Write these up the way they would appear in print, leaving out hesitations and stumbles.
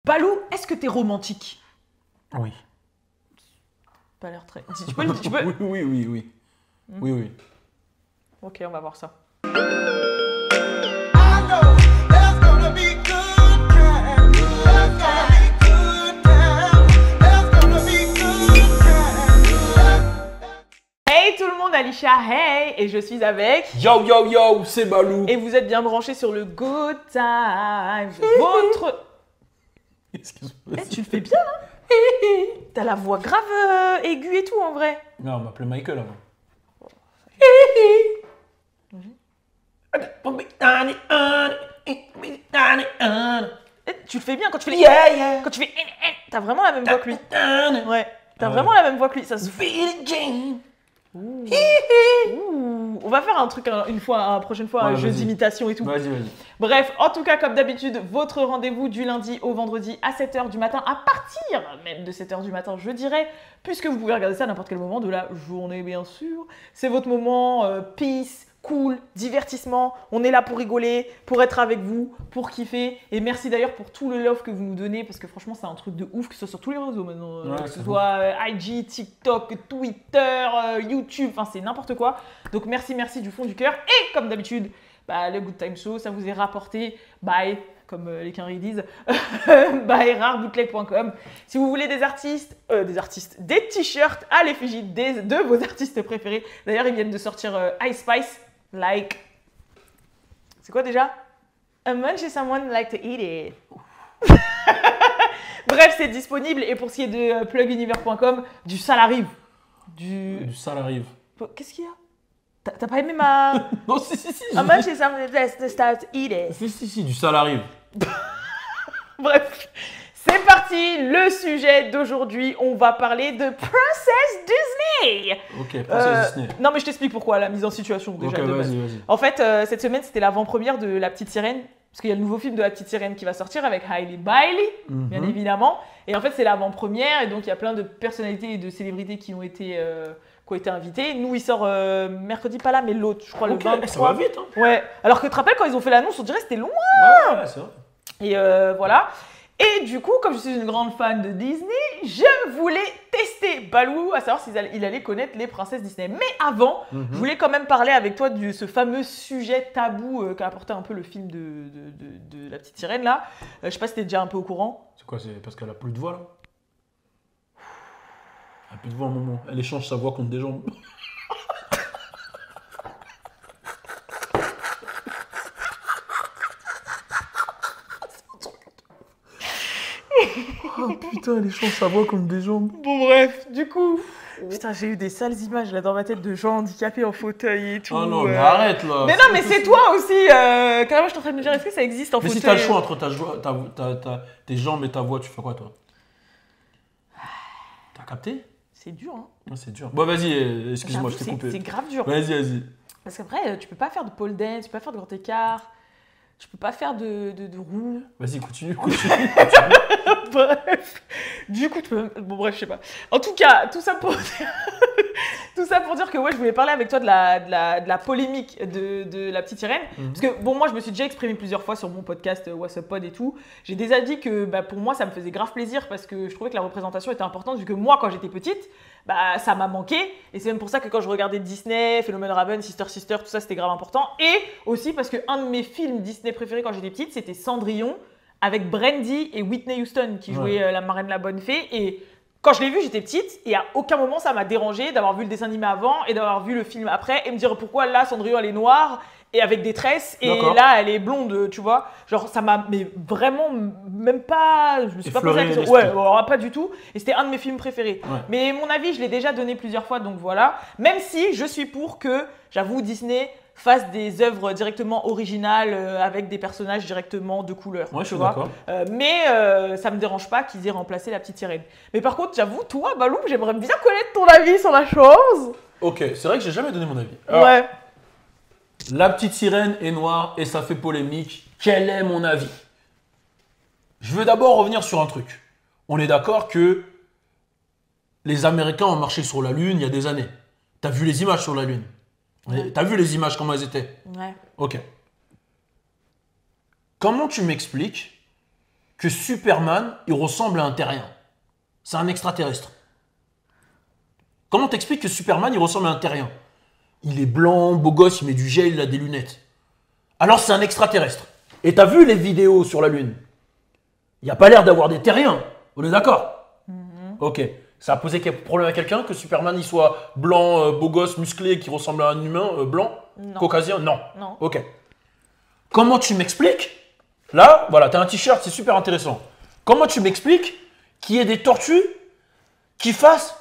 Balou, est-ce que t'es romantique? Oui. Pas l'air très... Tu peux le dire, tu peux... Oui. Oui. Ok, on va voir ça. Hey tout le monde, Alicia, hey! Et je suis avec... Yo, c'est Balou. Et vous êtes bien branchés sur le Good Times. Votre... Excuse-moi. Eh, tu le fais bien, hein? T'as la voix grave aiguë et tout, en vrai. Non, on m'appelait Michael avant. Eh, tu le fais bien quand tu fais les... Yeah. Quand tu fais... T'as vraiment la même voix que lui. Ouais. T'as vraiment la même voix que lui. Ça se... Ouh. On va faire un truc une prochaine fois, un jeu d'imitation et tout. Vas-y. Bref, en tout cas, comme d'habitude, votre rendez-vous du lundi au vendredi à 7h du matin, à partir même de 7h du matin, je dirais, puisque vous pouvez regarder ça à n'importe quel moment de la journée, bien sûr. C'est votre moment peace, cool, divertissement. On est là pour rigoler, pour être avec vous, pour kiffer. Et merci d'ailleurs pour tout le love que vous nous donnez, parce que franchement, c'est un truc de ouf, que ce soit sur tous les réseaux maintenant. Ouais, que ce soit IG, TikTok, Twitter, YouTube, enfin c'est n'importe quoi. Donc merci du fond du cœur. Et comme d'habitude, le Good Time Show, ça vous est rapporté by, comme les quinries disent, by rarebootleg.com. Si vous voulez des t-shirts à l'effigie de vos artistes préférés. D'ailleurs, ils viennent de sortir Ice Spice, like... C'est quoi déjà? A munch is someone like to eat it. Bref, c'est disponible. Et pour ce qui est de pluguniver.com, du sale arrive. Du sale arrive. Qu'est-ce qu'il y a? T'as pas aimé ma... Non, si. A munch is someone like to start eat it. Si, du sale arrive. Bref, c'est parti. Le sujet d'aujourd'hui, on va parler de Princess Disney. Ok, Princess Disney. Non, mais je t'explique pourquoi, la mise en situation déjà. Ok, de base. vas-y. En fait, cette semaine, c'était l'avant-première de La Petite Sirène. Parce qu'il y a le nouveau film de La Petite Sirène qui va sortir avec Hailey Bailey, bien évidemment. Et en fait, c'est l'avant-première. Et donc, il y a plein de personnalités et de célébrités qui ont été invitées. Nous, il sort mercredi, pas là, mais l'autre, je crois, le 23. Ça va vite, hein. Ouais. Alors que tu te rappelles, quand ils ont fait l'annonce, on dirait que c'était loin. Ouais, c'est vrai. Et voilà. Et du coup, comme je suis une grande fan de Disney, je voulais tester Balou, à savoir s'il allait connaître les princesses Disney. Mais avant, je voulais quand même parler avec toi de ce fameux sujet tabou qu'a apporté un peu le film de La Petite Sirène là. Je sais pas si t'es déjà un peu au courant. C'est quoi, c'est parce qu'elle a plus de voix là? Elle a plus de voix à un moment. Elle échange sa voix contre des gens. Oh putain, elle échange sa voix contre des gens. Bon bref, du coup... Putain, j'ai eu des sales images là dans ma tête de gens handicapés en fauteuil et tout. Oh non, mais arrête là. Mais non, mais c'est toi aussi. Carrément, je suis en train de me dire, est-ce que ça existe en mais fauteuil? si t'as le choix entre tes jambes et ta voix, tu fais quoi toi? T'as capté? C'est dur, hein. Ouais, c'est dur. Bon, vas-y, excuse-moi, je t'ai coupé. C'est grave dur. Vas-y. Parce qu'après, tu peux pas faire de pole dance, tu peux pas faire de grand écart, tu peux pas faire de roue. Vas-y, continue. Bref, du coup, tu peux... Bon, bref, je sais pas. En tout cas, tout ça pour dire... tout ça pour dire que ouais, je voulais parler avec toi de la polémique de La Petite Sirène. Parce que, bon, moi, je me suis déjà exprimé plusieurs fois sur mon podcast What's Up Pod et tout. J'ai déjà dit que pour moi, ça me faisait grave plaisir parce que je trouvais que la représentation était importante vu que moi, quand j'étais petite, ça m'a manqué. Et c'est même pour ça que quand je regardais Disney, Phénomène Raven, Sister, tout ça, c'était grave important. Et aussi parce qu'un de mes films Disney préférés quand j'étais petite, c'était Cendrillon avec Brandy et Whitney Houston qui jouaient la marraine la bonne fée. Et quand je l'ai vu, j'étais petite et à aucun moment ça m'a dérangé d'avoir vu le dessin animé avant et d'avoir vu le film après et me dire pourquoi là Cendrillon elle est noire et avec des tresses et là elle est blonde, tu vois. Genre ça m'a vraiment même pas, je me suis pas posé la question. Ouais, alors, pas du tout. Et c'était un de mes films préférés. Ouais. Mais mon avis, je l'ai déjà donné plusieurs fois, donc voilà. Même si je suis pour que, j'avoue, Disney fasse des œuvres directement originales avec des personnages directement de couleur. Ouais, je suis d'accord. Mais ça me dérange pas qu'ils aient remplacé La Petite Sirène. Mais par contre, j'avoue, toi, Balou, j'aimerais bien connaître ton avis sur la chose. Ok, c'est vrai que j'ai jamais donné mon avis. Alors, ouais. La Petite Sirène est noire et ça fait polémique. Quel est mon avis? Je veux d'abord revenir sur un truc. On est d'accord que les Américains ont marché sur la Lune il y a des années. T'as vu les images sur la Lune? Ouais. T'as vu les images, comment elles étaient? Ouais. Ok. Comment tu m'expliques que Superman, il ressemble à un terrien? C'est un extraterrestre. Comment t'expliques que Superman, il ressemble à un terrien? Il est blanc, beau gosse, il met du gel, il a des lunettes. Alors c'est un extraterrestre. Et t'as vu les vidéos sur la Lune? Il n'y a pas l'air d'avoir des terriens. On est d'accord? Ok. Ça a posé quel problème à quelqu'un que Superman il soit blanc, beau gosse, musclé, qui ressemble à un humain blanc? Non. Caucasien? Non. Non. Ok. Comment tu m'expliques? Là, voilà, t'as un t-shirt, c'est super intéressant. Comment tu m'expliques qu'il y ait des tortues qui fassent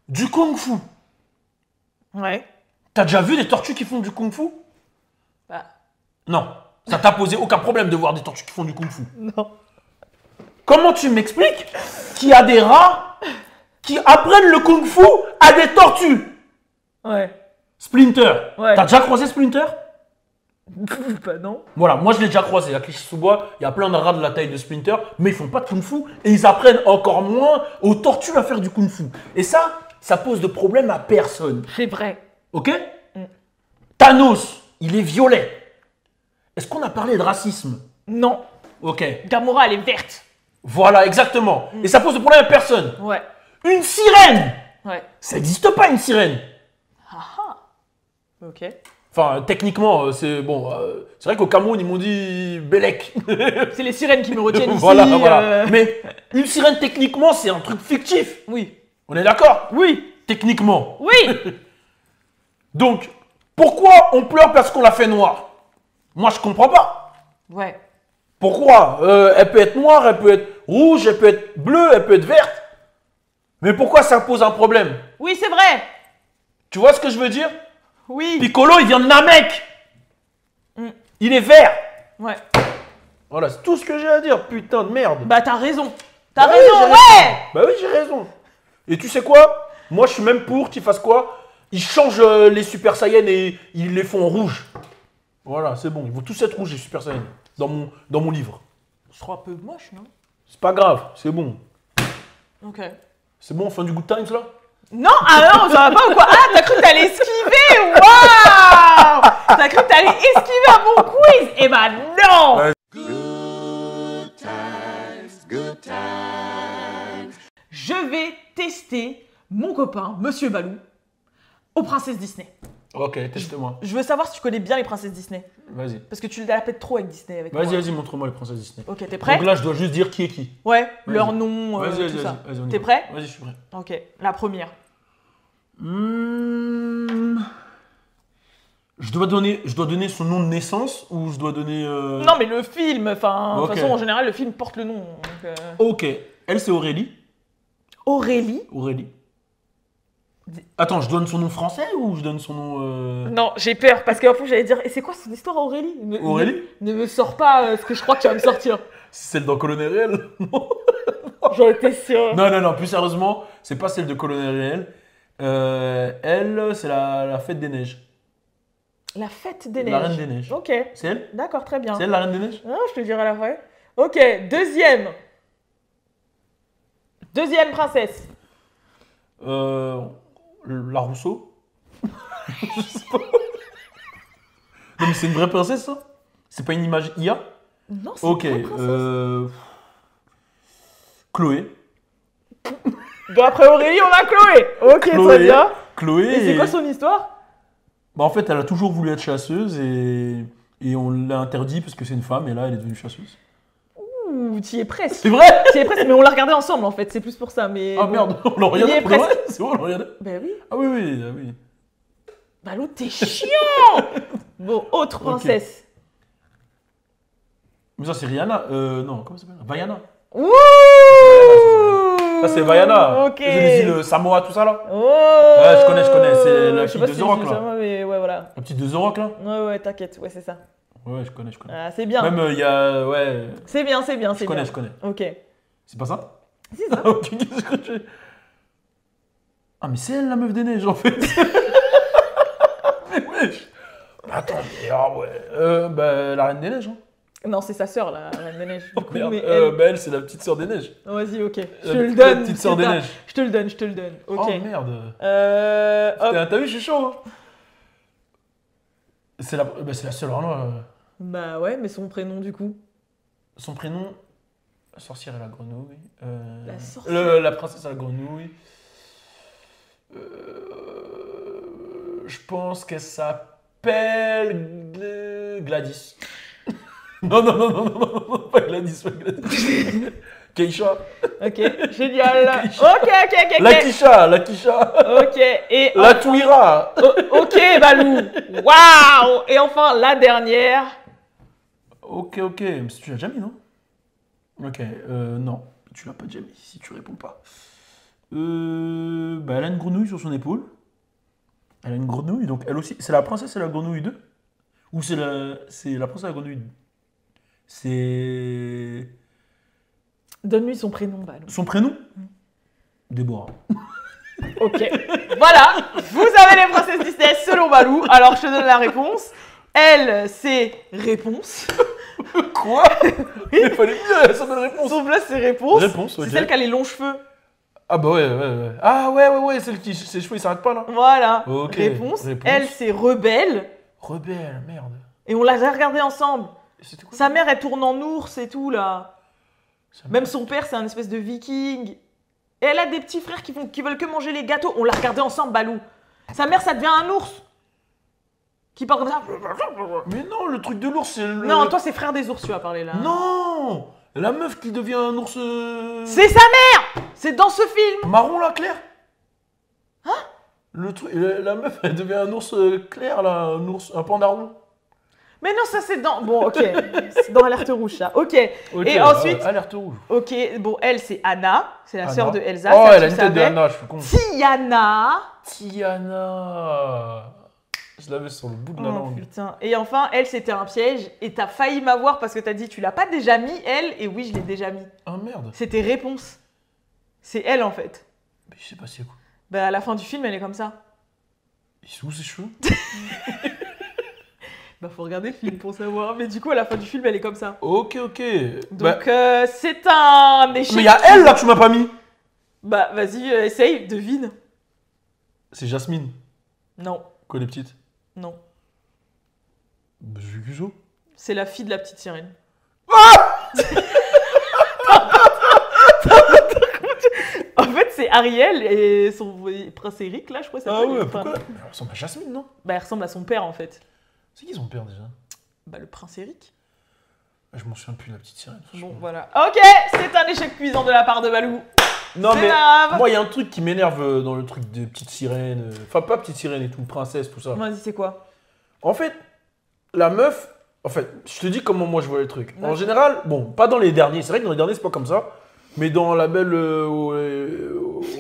du kung-fu? Ouais. T'as déjà vu des tortues qui font du kung-fu? Bah, Non. Ça t'a posé aucun problème de voir des tortues qui font du kung-fu. non. Comment tu m'expliques qu'il y a des rats qui apprennent le kung-fu à des tortues? Ouais. Splinter. Ouais. T'as déjà croisé Splinter? Bah non. Voilà, moi je l'ai déjà croisé à Clichy-sous-Bois. Il y a plein de rats de la taille de Splinter, mais ils font pas de kung-fu et ils apprennent encore moins aux tortues à faire du kung-fu. Et ça pose de problème à personne. C'est vrai. Ok? Thanos, il est violet. Est-ce qu'on a parlé de racisme? Non. Ok. Gamora, elle est verte. Voilà, exactement. Et ça pose de problème à personne. Ouais. Une sirène! Ouais. Ça n'existe pas une sirène. Ok. Enfin, techniquement, c'est bon. C'est vrai qu'au Cameroun, ils m'ont dit Bélec. C'est les sirènes qui me retiennent ici. Voilà. Mais une sirène, techniquement, c'est un truc fictif. Oui. On est d'accord? Oui. Techniquement. Oui. Donc, pourquoi on pleure parce qu'on l'a fait noire? Moi, je comprends pas. Ouais. Pourquoi? Elle peut être noire, elle peut être rouge, elle peut être bleue, elle peut être verte. Mais pourquoi ça pose un problème? Oui, c'est vrai. Tu vois ce que je veux dire? Oui. Piccolo, il vient de Namek. Il est vert. Ouais. Voilà, c'est tout ce que j'ai à dire, putain de merde. Bah t'as raison. T'as Bah oui, raison, j'ai ouais. Bah oui, j'ai raison. Et tu sais quoi? Moi, je suis même pour qu'ils fassent quoi? Ils changent les Super Saiyans et ils les font en rouge. Voilà, c'est bon. Ils vont tous être rouges, les Super Saiyans, dans mon livre. Ce sera un peu moche, non? C'est pas grave, c'est bon. Ok. C'est bon, fin du Good Times, là? Non, ah non, ça va pas ou quoi? Ah, t'as cru que t'allais esquiver? Waouh! T'as cru que t'allais esquiver à mon quiz? Eh ben non! Ouais. Good times. Je vais tester mon copain, Monsieur Balou, aux princesses Disney. Ok, teste-moi. Je veux savoir si tu connais bien les princesses Disney. Vas-y. Parce que tu la pètes trop avec Disney avec moi. Vas-y, montre-moi les princesses Disney. Ok, t'es prêt? Donc là, je dois juste dire qui est qui. Ouais, Vas-y. leur nom, Vas-y, tout ça. vas-y, on y T'es va. prêt? Vas-y, je suis prêt. Ok, la première. Je dois donner son nom de naissance ou je dois donner... Non, mais le film, enfin, de Ok. toute façon, en général, le film porte le nom. Donc, Ok, elle c'est Aurélie. Aurélie? Aurélie. Attends, je donne son nom français ou je donne son nom... Non, j'ai peur parce qu'en plus, j'allais dire, et c'est quoi son histoire, Aurélie? Aurélie? Ne me sors pas ce que je crois que tu vas me sortir. C'est celle dans Colonel Réel? J'en étais sûre. Non, plus sérieusement, c'est pas celle de Colonel Réel. Elle, c'est la fête des neiges. La fête des neiges. La reine des neiges. Ok, C'est elle? d'accord, très bien. C'est elle la reine des neiges? Ah, je te dirai à la fin. Ok, deuxième. Deuxième princesse. La Rousseau? Je sais pas. Non mais c'est une vraie princesse ça? C'est pas une image IA? Non, c'est Ok, une vraie princesse. Chloé. Bon, après Aurélie, on a Chloé. Ok, très bien. Chloé. Et c'est quoi son histoire? Bah en fait, elle a toujours voulu être chasseuse et on l'a interdit parce que c'est une femme et là, elle est devenue chasseuse. Ouh, tu y es presque. C'est vrai? Tu y es presque, mais on l'a regardé ensemble en fait, c'est plus pour ça. Mais Ah bon. merde, on l'a regardé Il y est pour de vrai? presque. C'est bon, on l'a regardé? Ben oui. Ah oui, ah oui. Bah l'autre, t'es chiant. Bon, autre princesse. Mais ça, c'est Rihanna. Non, comment ça s'appelle? Vaiana. Ouh. Ça, c'est Vaiana. Ok. C'est les îles Samoa, tout ça là? Oh. Ouais, je connais. C'est la Je sais fille pas de si The Rock je là. sais, mais ouais, voilà. La petite de The Rock là? Ouais, t'inquiète, ouais, c'est ça. Ouais, je connais. Ah, c'est bien. Même il y a. Ouais. C'est bien, c'est bien, c'est bien. Je connais. Ok. C'est pas ça? C'est ça. Ok, qu'est-ce que tu... Ah, mais c'est elle la meuf des neiges en fait. Mais wesh. Attends, mais ah ouais. Bah, la reine des neiges. Hein. Non, c'est sa sœur, la reine des neiges. Du coup, Merde. mais elle... Bah, elle, c'est la petite sœur des neiges. Vas-y, ok. Je te La le donne. petite sœur des neiges. Je te le donne. Ok. Oh merde. Hop. T'as vu, je suis chaud. Hein. C'est la seule. Alors, Bah ouais, mais son prénom du coup. son prénom. La sorcière et la grenouille. La sorcière. La princesse et la grenouille. Je pense qu'elle s'appelle Gladys. Non, non, non, non, non, non, non, pas Gladys, pas Gladys. Keisha. Ok, génial. Ok, ok, ok, La ok. Kisha, la Kisha. Ok, et La Touira. ok, Balou. Waouh. Et enfin, la dernière. Ok, ok. Mais tu l'as déjà mis, non? Ok, non. Tu l'as pas déjà mis si tu réponds pas. Elle a une grenouille sur son épaule. Elle a une grenouille, donc elle aussi. C'est la princesse et la grenouille 2? Ou c'est la princesse et la grenouille 2? C'est. Donne-lui son prénom, Balou. Son prénom? Déborah. Ok. Voilà, vous avez les princesses Disney selon Balou. Alors, je te donne la réponse. Elle, c'est Réponse. Quoi? Il fallait bien, ça donne réponse. Son place, c'est Réponse. Réponse, ok. C'est celle qui a les longs cheveux. Ah bah ouais, ouais, ouais. Ah ouais, ouais, ouais, celle qui, ses cheveux ils s'arrêtent pas là. Voilà. Ok, Réponse. réponse. Elle, c'est Rebelle. Rebelle, merde. Et on l'a regardé ensemble. C'était quoi? Sa mère, elle tourne en ours et tout, là. Sa Même son père, c'est un espèce de viking. Et elle a des petits frères qui veulent que manger les gâteaux. On l'a regardé ensemble, Balou. Sa mère, ça devient un ours. Qui parle comme ça. Mais non, le truc de l'ours, c'est le. Non, toi, c'est Frère des ours, tu vas parler là. Non! La meuf qui devient un ours. C'est sa mère. C'est dans ce film. Marron là, clair? Hein? Le truc, la meuf, elle devient un ours clair là, un panda rond. Mais non, ça c'est dans. Bon, ok. C'est dans Alerte Rouge, ça. Ok. Ok, Et ensuite. alerte rouge. Ok, bon, elle, c'est Anna. C'est la Anna. sœur de Elsa. Oh, ça, elle a tu une tête de savais. Anna, je suis con. Tiana. Tiana. Je l'avais sur le bout de la Oh, langue. putain. Et enfin, elle, c'était un piège. Et t'as failli m'avoir parce que t'as dit, tu l'as pas déjà mis, elle. Et oui, je l'ai déjà mis. Ah merde. C'était Réponse. C'est elle, en fait. Mais je sais pas c'est quoi. Bah, à la fin du film, elle est comme ça. Ils sont où ses cheveux? Bah, faut regarder le film pour savoir. Mais du coup, à la fin du film, elle est comme ça. Ok, ok. Donc, c'est un échec. Mais il y a elle là que tu m'as pas mis. Bah, vas-y, essaye, devine. C'est Jasmine. Non, Quoi les petites? non. Bah, j'ai vu Cuso. C'est la fille de la petite sirène. En fait, c'est Ariel et son prince Eric, là, je crois. Ah ouais, pourquoi? Mais elle ressemble à Jasmine, non? Bah, elle ressemble à son père, en fait. C'est qui son père déjà? Bah, le prince Eric. Ah, je m'en souviens plus de la petite sirène. Bon, franchement. voilà. Ok, c'est un échec cuisant de la part de Balou. Non C'est mais grave. moi il y a un truc qui m'énerve dans le truc des petites sirènes. Enfin pas petites sirènes et tout, princesse, tout ça. Vas-y, c'est quoi? En fait, la meuf, en fait, je te dis comment moi je vois les trucs. En Ouais. général, bon, pas dans les derniers, c'est vrai que dans les derniers c'est pas comme ça, mais dans la belle,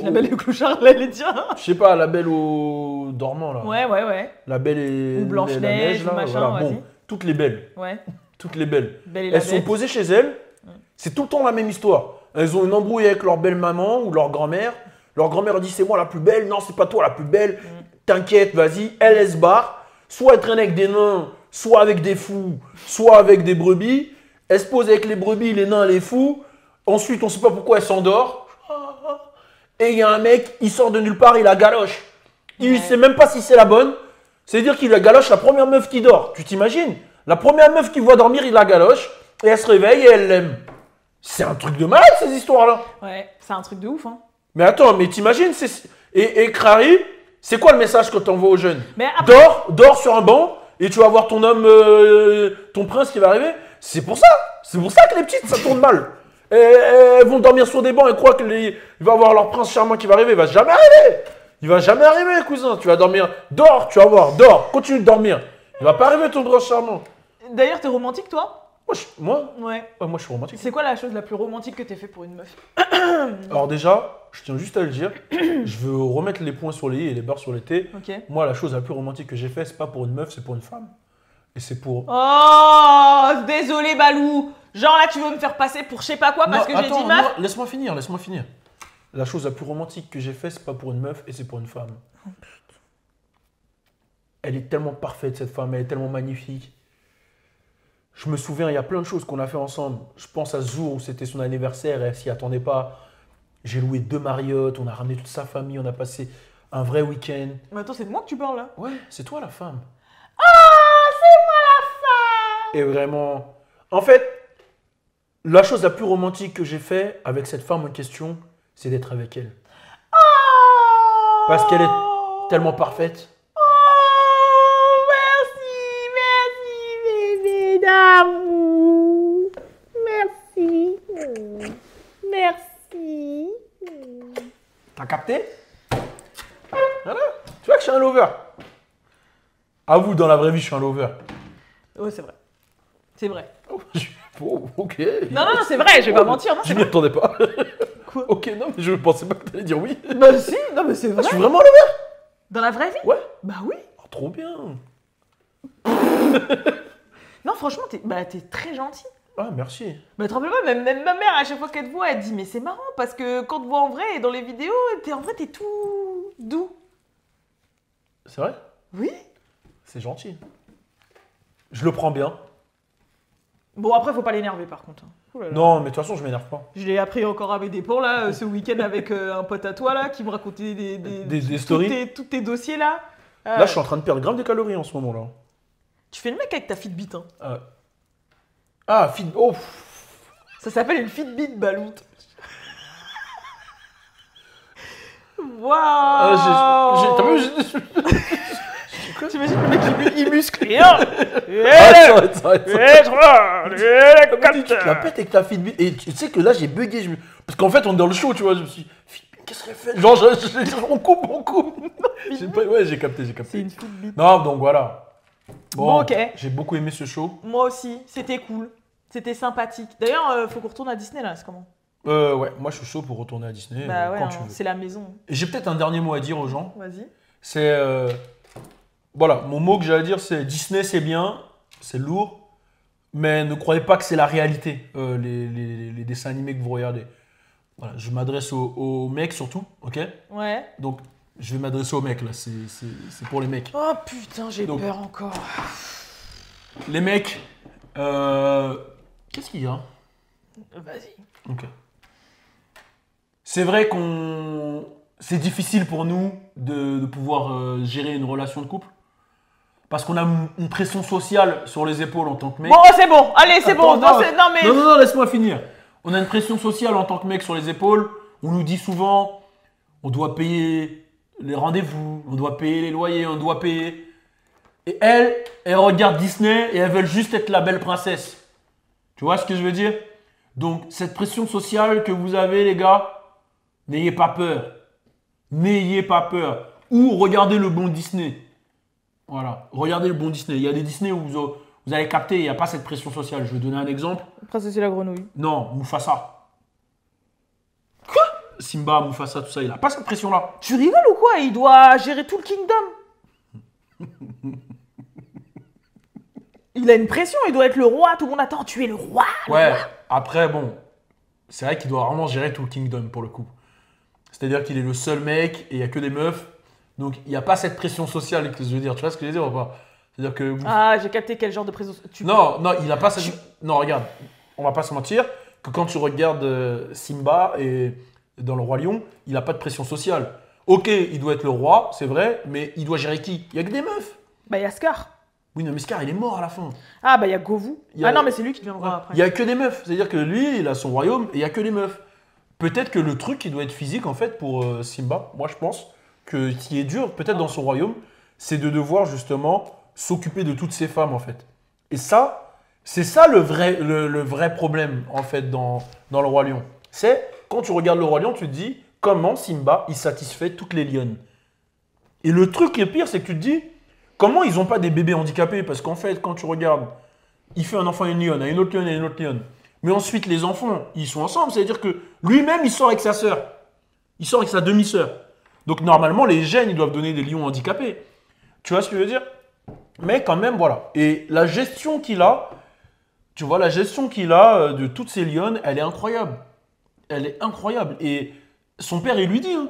La belle et le clochard, là, elle est bien. je sais pas, la belle au dormant là. Ouais, ouais, ouais. La belle et Ou Blanche-Neige, la neige, là, ou machin, voilà. vas-y. Bon, toutes les belles, Ouais. toutes les belles. Belle et la Elles sont Bête. posées chez elles, c'est tout le temps la même histoire. Elles ont une embrouille avec leur belle-maman ou leur grand-mère. Leur grand-mère dit c'est moi la plus belle, non c'est pas toi la plus belle, t'inquiète, vas-y. Elle se barre, soit elle traîne avec des nains, soit avec des fous, soit avec des brebis. Elle se pose avec les brebis, les nains, les fous. Ensuite on sait pas pourquoi elle s'endort. Et il y a un mec, il sort de nulle part, il la galoche. Il Ouais. sait même pas si c'est la bonne. C'est-à-dire qu'il la galoche la première meuf qui dort. Tu t'imagines? La première meuf qu'il voit dormir, il la galoche. Et elle se réveille et elle l'aime. C'est un truc de malade ces histoires-là. Ouais, c'est un truc de ouf, hein. Mais attends, mais t'imagines et Crary, c'est quoi le message que t'envoies aux jeunes? Mais après, Dors sur un banc et tu vas voir ton homme, ton prince qui va arriver. C'est pour ça que les petites ça tourne mal. Et, elles vont dormir sur des bancs et croient qu'il va avoir leur prince charmant qui va arriver. Il va jamais arriver. Il va jamais arriver, cousin. Tu vas dormir. Dors, tu vas voir. Dors. Continue de dormir. Il va pas arriver ton prince charmant. d'ailleurs, t'es romantique, toi? Moi, Ouais. moi, je suis romantique. C'est quoi la chose la plus romantique que t'aies fait pour une meuf? Alors déjà, je tiens juste à le dire, je veux remettre les points sur les i et les barres sur les t. Ok. Moi, la chose la plus romantique que j'ai fait, c'est pas pour une meuf, c'est pour une femme. Et c'est pour... Oh, désolé, Balou. Genre là, tu veux me faire passer pour je sais pas quoi parce que j'ai dit meuf? non, laisse-moi finir. La chose la plus romantique que j'ai fait, c'est pas pour une meuf et c'est pour une femme. Elle est tellement parfaite, cette femme, elle est tellement magnifique. Je me souviens, il y a plein de choses qu'on a fait ensemble. Je pense à ce jour où c'était son anniversaire et elle s'y attendait pas. J'ai loué 2 Marriott, on a ramené toute sa famille, on a passé un vrai week-end. Mais attends, c'est de moi que tu parles là? Ouais, c'est toi la femme. Ah, c'est moi la femme! Et vraiment, en fait, La chose la plus romantique que j'ai fait avec cette femme en question, c'est d'être avec elle. Parce qu'elle est tellement parfaite. Oh, merci, bébé d'amour. Merci. Merci. T'as capté? Voilà. Tu vois que je suis un lover. Avoue, dans la vraie vie, je suis un lover. Ouais, c'est vrai. C'est vrai. Oh, ok. Non, c'est vrai, je vais pas mentir. Non, Je c'est m'y vrai. attendais pas. Quoi? Ok, non, mais je pensais pas que t'allais dire oui. Bah si, non mais c'est Je vrai. suis vraiment un lover. Dans la vraie vie? Ouais. Bah oui. Oh, trop bien. Non, franchement, t'es très gentil. Ah, merci. Mais te rappelle pas, même ma mère, à chaque fois qu'elle te voit, elle te dit mais c'est marrant parce que quand on te voit en vrai et dans les vidéos, t'es tout doux. C'est vrai? Oui. C'est gentil. Je le prends bien. Bon, après, faut pas l'énerver par contre. Ouh là là. Non, mais de toute façon, je m'énerve pas. Je l'ai appris encore à mes dépens là, ce week-end avec un pote à toi là, qui me racontait Des stories. tous tes dossiers là. Là, je suis en train de perdre grave des calories en ce moment là. Tu fais le mec avec ta Fitbit, hein. Ah, oh. Ça s'appelle une Fitbit baloute. Waouh. T'as vu? T'imagines le mec il muscle et un. Arrête. Et trois. Tu te la pètes avec ta Fitbit. Et tu sais que là, j'ai bugué. Parce qu'en fait, on est dans le show, tu vois. Je me suis dit, Fitbit, qu'est-ce qu'elle fait? Genre, on coupe. Ouais, j'ai capté. C'est une Fitbit. Non, donc voilà. Bon, ok. J'ai beaucoup aimé ce show. Moi aussi, c'était cool. C'était sympathique. D'ailleurs, faut qu'on retourne à Disney là, c'est comment? Ouais, moi je suis chaud pour retourner à Disney Bah ouais, quand hein, tu veux. c'est la maison. Et j'ai peut-être un dernier mot à dire aux gens. Vas-y. C'est. Voilà, mon mot que j'ai à dire, c'est Disney, c'est bien, c'est lourd, mais ne croyez pas que c'est la réalité, les dessins animés que vous regardez. Voilà, je m'adresse aux mecs surtout, ok? Ouais. Donc, je vais m'adresser aux mecs là, c'est pour les mecs. Oh putain, j'ai Donc- peur encore. Les mecs, qu'est-ce qu'il y a? Vas-y. Ok. C'est vrai c'est difficile pour nous de pouvoir gérer une relation de couple. Parce qu'on a une pression sociale sur les épaules en tant que mec. Bon, c'est bon. Allez, c'est bon. Attends, Non, mais. Non, laisse-moi finir. On a une pression sociale en tant que mec sur les épaules. On nous dit souvent, on doit payer les rendez-vous, on doit payer les loyers, on doit payer. Et elles regardent Disney et elles veulent juste être la belle princesse. Tu vois ce que je veux dire? Donc, cette pression sociale que vous avez, les gars, n'ayez pas peur. N'ayez pas peur. Ou regardez le bon Disney. Voilà, regardez le bon Disney. Il y a des Disney où vous allez capter, il n'y a pas cette pression sociale. Je vais donner un exemple. Princesse et la grenouille. Non, Mufasa. Quoi? Simba, Mufasa, tout ça, il n'a pas cette pression-là. Tu rigoles ou quoi? Il doit gérer tout le kingdom. Il a une pression, il doit être le roi. Tout le monde attend. Tu es le roi. le Ouais, roi. après, bon, c'est vrai qu'il doit vraiment gérer tout le kingdom pour le coup. C'est-à-dire qu'il est le seul mec et il n'y a que des meufs. Donc, il n'y a pas cette pression sociale que je veux dire. Tu vois ce que je veux dire ou pas? C'est-à-dire que... Ah, j'ai capté quel genre de pression. Non, il n'a pas cette... Non, regarde, on va pas se mentir que quand tu regardes Simba et dans le Roi Lion, il n'a pas de pression sociale. Ok, il doit être le roi, c'est vrai, mais il doit gérer qui? Il n'y a que des meufs. Bah, il y a Scar. Oui, non, mais Scar, il est mort à la fin. Ah, bah, il y a Govou. Il y a- Ah non, mais c'est lui qui devient le roi après. Il n'y a que des meufs. C'est-à-dire que lui, il a son royaume et il n'y a que des meufs. Peut-être que le truc, il doit être physique, en fait, pour Simba. Moi, je pense que ce qui est dur, peut-être dans son royaume, c'est de devoir, justement, s'occuper de toutes ces femmes, en fait. Et ça, c'est ça le vrai problème, en fait, dans le Roi Lion. C'est, quand tu regardes le Roi Lion, tu te dis, comment Simba, il satisfait toutes les lionnes. Et le truc qui est pire, c'est que tu te dis, comment ils n'ont pas des bébés handicapés? Parce qu'en fait, quand tu regardes, il fait un enfant et une lionne, à une autre lionne et une autre lionne. Mais ensuite, les enfants, ils sont ensemble. C'est-à-dire que lui-même, il sort avec sa sœur. Il sort avec sa demi-sœur. Donc, normalement, les gènes, ils doivent donner des lions handicapés. Tu vois ce que je veux dire? Mais quand même, voilà. Et la gestion qu'il a, tu vois, la gestion qu'il a de toutes ces lionnes, elle est incroyable. Elle est incroyable. Et son père, il lui dit, hein.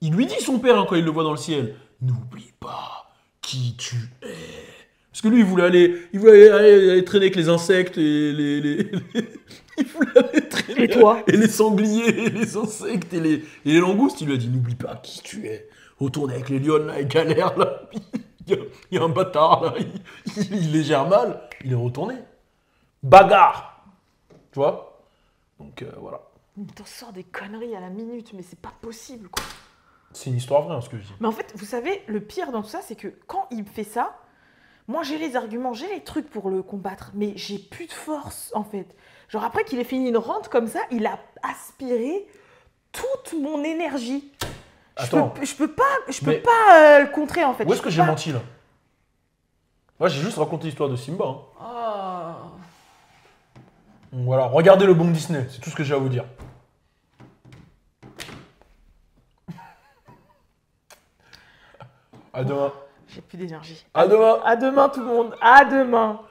Il lui dit, son père, hein, quand il le voit dans le ciel, n'oublie pas qui tu es. Parce que lui, il voulait aller traîner avec les insectes et il voulait aller traîner Et toi? et les sangliers, et les insectes et les langoustes. Il lui a dit, n'oublie pas qui tu es. Retourne avec les lionnes, là, il galère, là. Il y a un bâtard, là. Il les gère mal. Il est retourné. Bagarre. Tu vois? Donc voilà. Il t'en sort des conneries à la minute, mais c'est pas possible, quoi. C'est une histoire vraie, hein, ce que je dis. Mais en fait, vous savez, le pire dans tout ça, c'est que quand il me fait ça, moi j'ai les arguments, j'ai les trucs pour le combattre, mais j'ai plus de force, en fait. Genre après qu'il ait fini une rente comme ça, il a aspiré toute mon énergie. Attends. Je peux pas Mais- le contrer, en fait. Où est-ce que Je j'ai peux pas. menti là? Moi, j'ai juste raconté l'histoire de Simba. Hein. Oh. Donc voilà, regardez le bon Disney, c'est tout ce que j'ai à vous dire. À demain. J'ai plus d'énergie. À demain. À demain tout le monde. À demain.